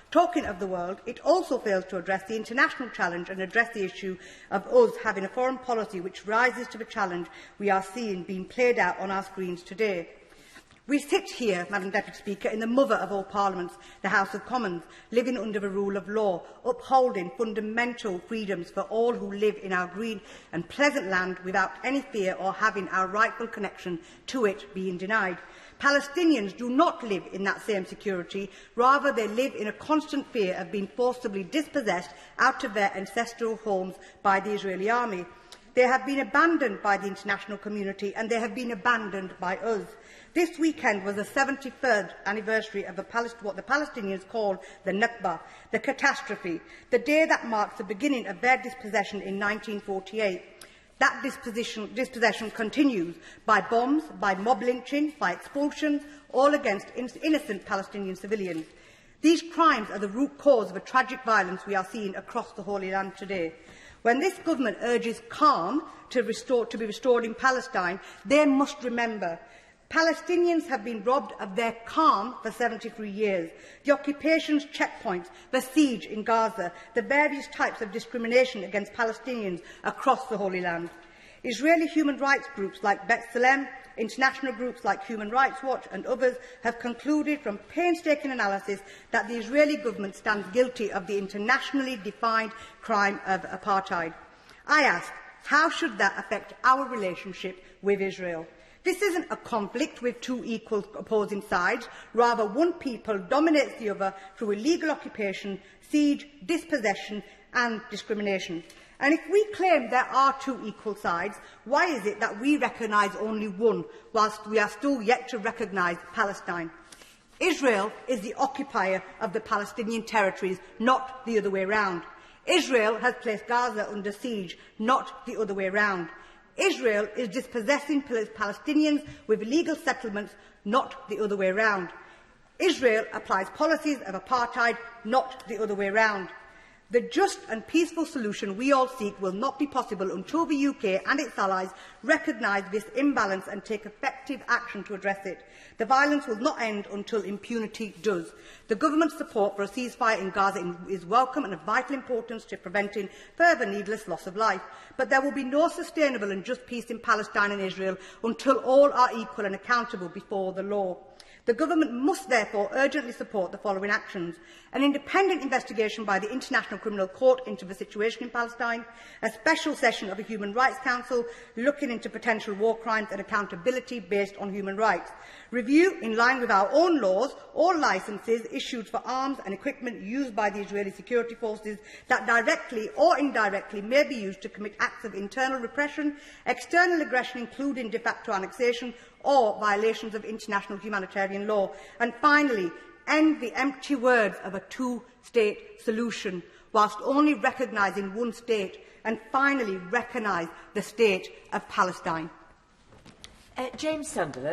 Talking of the world, it also fails to address the international challenge and address the issue of us having a foreign policy which rises to the challenge we are seeing being played out on our screens today. We sit here, Madam Deputy Speaker, in the mother of all parliaments, the House of Commons, living under the rule of law, upholding fundamental freedoms for all who live in our green and pleasant land without any fear or having our rightful connection to it being denied. Palestinians do not live in that same security. Rather, they live in a constant fear of being forcibly dispossessed out of their ancestral homes by the Israeli army. They have been abandoned by the international community and they have been abandoned by us. This weekend was the 73rd anniversary of what the Palestinians call the Nakba, the catastrophe, the day that marks the beginning of their dispossession in 1948. That dispossession continues by bombs, by mob lynching, by expulsions, all against innocent Palestinian civilians. These crimes are the root cause of the tragic violence we are seeing across the Holy Land today. When this government urges calm to be restored in Palestine, they must remember Palestinians have been robbed of their calm for 73 years. The occupation's checkpoints, the siege in Gaza, the various types of discrimination against Palestinians across the Holy Land. Israeli human rights groups like B'Tselem, international groups like Human Rights Watch and others have concluded from painstaking analysis that the Israeli government stands guilty of the internationally defined crime of apartheid. I ask, how should that affect our relationship with Israel? This isn't a conflict with two equal opposing sides. Rather, one people dominates the other through illegal occupation, siege, dispossession and discrimination. And if we claim there are two equal sides, why is it that we recognise only one, whilst we are still yet to recognise Palestine? Israel is the occupier of the Palestinian territories, not the other way round. Israel has placed Gaza under siege, not the other way round. Israel is dispossessing Palestinians with illegal settlements, not the other way round. Israel applies policies of apartheid, not the other way round. The just and peaceful solution we all seek will not be possible until the UK and its allies recognise this imbalance and take effective action to address it. The violence will not end until impunity does. The government's support for a ceasefire in Gaza is welcome and of vital importance to preventing further needless loss of life. But there will be no sustainable and just peace in Palestine and Israel until all are equal and accountable before the law. The government must therefore urgently support the following actions: an independent investigation by the International Criminal Court into the situation in Palestine, a special session of the Human Rights Council looking into potential war crimes and accountability based on human rights, review, in line with our own laws, all licences issued for arms and equipment used by the Israeli security forces that directly or indirectly may be used to commit acts of internal repression, external aggression including de facto annexation, or violations of international humanitarian law. And finally, end the empty words of a two-state solution, whilst only recognising one state, and finally recognise the state of Palestine. James Sunderland.